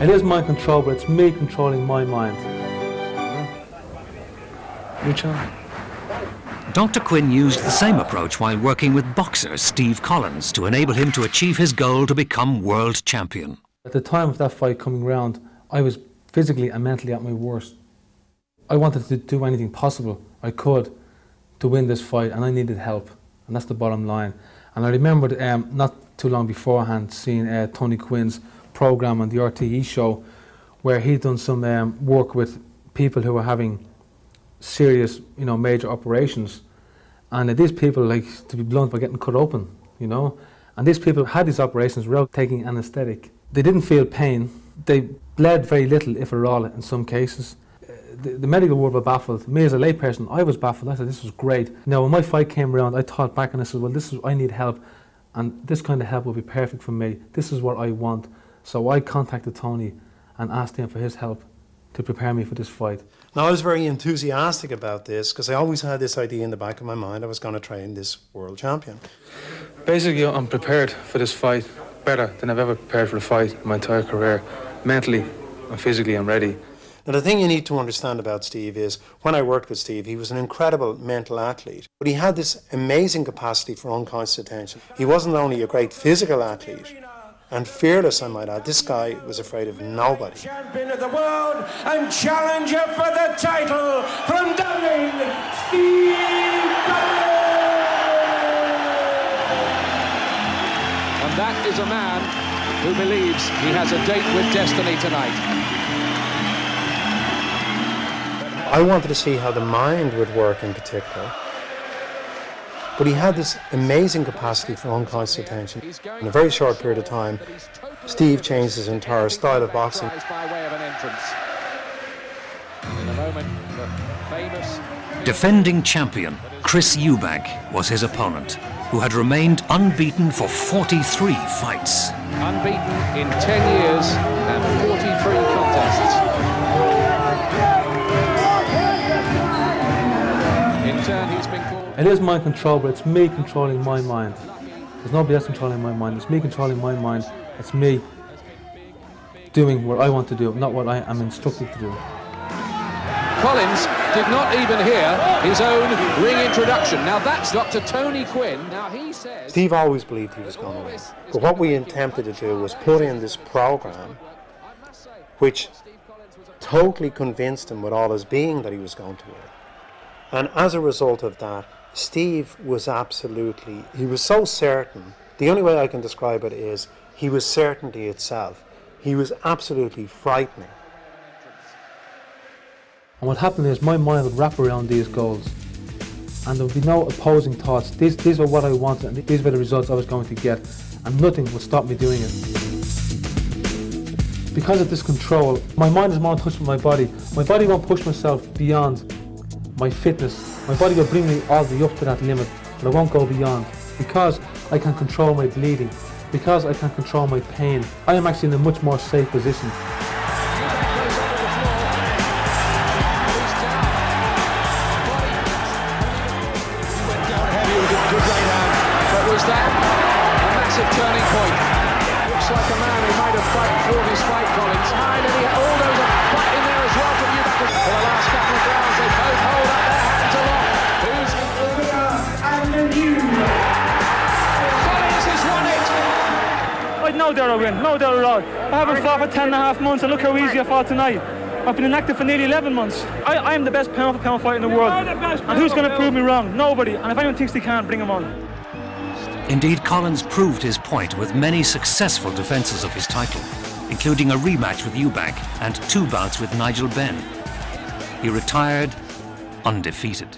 It is mind control, but it's me controlling my mind. Dr. Quinn used the same approach while working with boxer Steve Collins to enable him to achieve his goal to become world champion. At the time of that fight coming round, I was physically and mentally at my worst. I wanted to do anything possible I could to win this fight, and I needed help, and that's the bottom line. And I remembered not too long beforehand seeing Tony Quinn's program on the RTE show, where he'd done some work with people who were having serious, major operations, and these people, like, to be blunt, were getting cut open, and these people had these operations without taking anaesthetic. They didn't feel pain. They bled very little, if at all, in some cases. The medical world were baffled. Me as a layperson, I was baffled. I said, this was great. Now, when my fight came around, I thought back and I said, well, I need help, and this kind of help will be perfect for me. This is what I want. So I contacted Tony and asked him for his help to prepare me for this fight. Now, I was very enthusiastic about this because I always had this idea in the back of my mind I was going to train this world champion. Basically, I'm prepared for this fight better than I've ever prepared for a fight in my entire career. Mentally and physically, I'm ready. Now, the thing you need to understand about Steve is, when I worked with Steve, he was an incredible mental athlete, but he had this amazing capacity for unconscious attention. He wasn't only a great physical athlete, and fearless, I might add. This guy was afraid of nobody. Champion of the world and challenger for the title from Dublin, Steve Collins! And that is a man who believes he has a date with destiny tonight. I wanted to see how the mind would work in particular. But he had this amazing capacity for unconscious attention. In a very short period of time, Steve changed his entire style of boxing. Defending champion Chris Eubank was his opponent, who had remained unbeaten for 43 fights. Unbeaten in 10 years and 43 contests. In turn, he's been called... It is mind control, but it's me controlling my mind. There's nobody else controlling my mind. It's me controlling my mind. It's me doing what I want to do, not what I am instructed to do. Collins did not even hear his own ring introduction. Now that's Dr. Tony Quinn. Now he says... Steve always believed he was going to win. But what we attempted to do was put in this program which totally convinced him with all his being that he was going to win. And as a result of that, Steve was he was so certain. The only way I can describe it is he was certainty itself. He was absolutely frightening. And what happened is my mind would wrap around these goals, and there would be no opposing thoughts. These were what I wanted, and these were the results I was going to get, and nothing would stop me doing it. Because of this control, my mind is more in touch with my body. My body won't push myself beyond my fitness. My body will bring me all the way up to that limit, but I won't go beyond. Because I can control my bleeding, because I can control my pain, I am actually in a much more safe position. But was that a massive turning point? Looks like a man who might have fought his fight, Collins. And all those are fight in there as well from Eubank. For the last couple of rounds, they both hold up their hands aloft. Who's the winner and the new? Collins has won it! I'd no doubt I win, no doubt at all. I haven't fought for 10.5 months, and look how easy I fought tonight. I've been inactive for nearly 11 months. I am the best pound-for-pound fighter in the world. And who's going to prove me wrong? Nobody. And if anyone thinks they can't, bring him on. Indeed, Collins proved his point with many successful defences of his title, including a rematch with Eubank and 2 bouts with Nigel Benn. He retired undefeated.